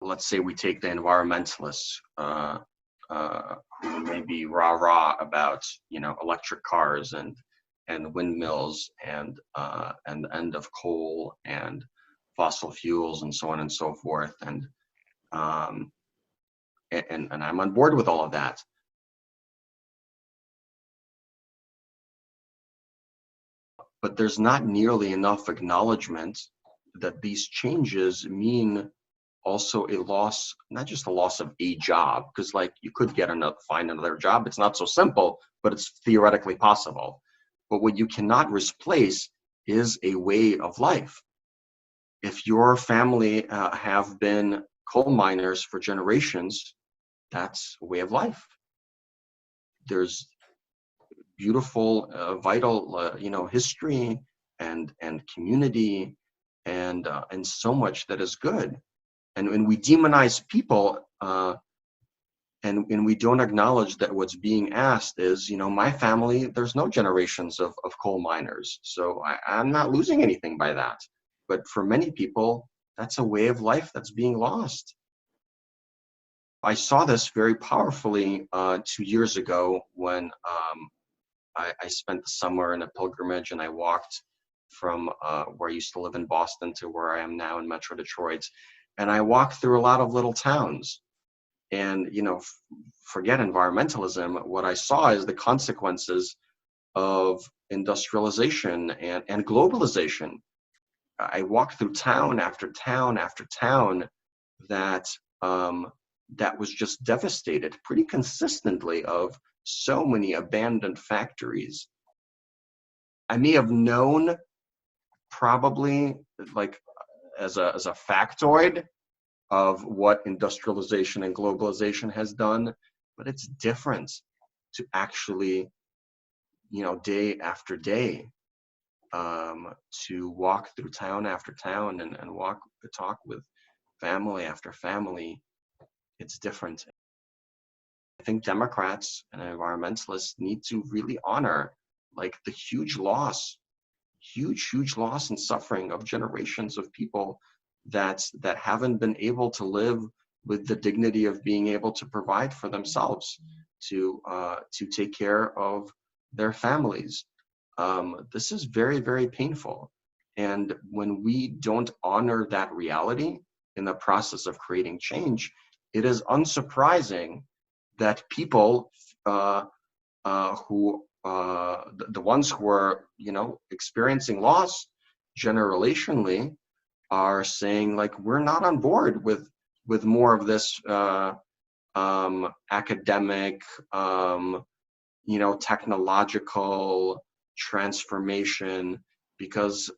let's say we take the environmentalists, who may be rah-rah about, electric cars and windmills and the end of coal and fossil fuels and so on and so forth. Um, and I'm on board with all of that. But there's not nearly enough acknowledgement that these changes mean also a loss, not just a loss of a job, because like you could find another job. It's not so simple, but it's theoretically possible. But what you cannot replace is a way of life. If your family have been coal miners for generations, that's a way of life. There's beautiful, vital, history and community and so much that is good. And when we demonize people, and we don't acknowledge that what's being asked is, my family, there's no generations of coal miners, so I'm not losing anything by that. But for many people, that's a way of life that's being lost. I saw this very powerfully 2 years ago when I spent the summer in a pilgrimage, and I walked from where I used to live in Boston to where I am now in Metro Detroit. And I walked through a lot of little towns. And, forget environmentalism. What I saw is the consequences of industrialization and globalization. I walked through town after town after town that that was just devastated pretty consistently, of so many abandoned factories. I may have known, probably, like as a factoid of what industrialization and globalization has done, but it's different to actually, day after day, to walk through town after town and talk with family after family. It's different. I think Democrats and environmentalists need to really honor like the huge loss and suffering of generations of people that haven't been able to live with the dignity of being able to provide for themselves, to take care of their families. This is very, very painful. And when we don't honor that reality in the process of creating change, it is unsurprising that people who the ones who are experiencing loss generationally are saying, like, we're not on board with more of this academic, technological transformation, because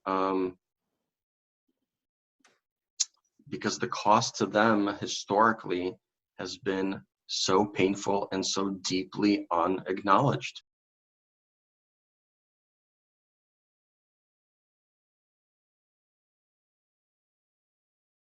the cost to them historically has been so painful and so deeply unacknowledged.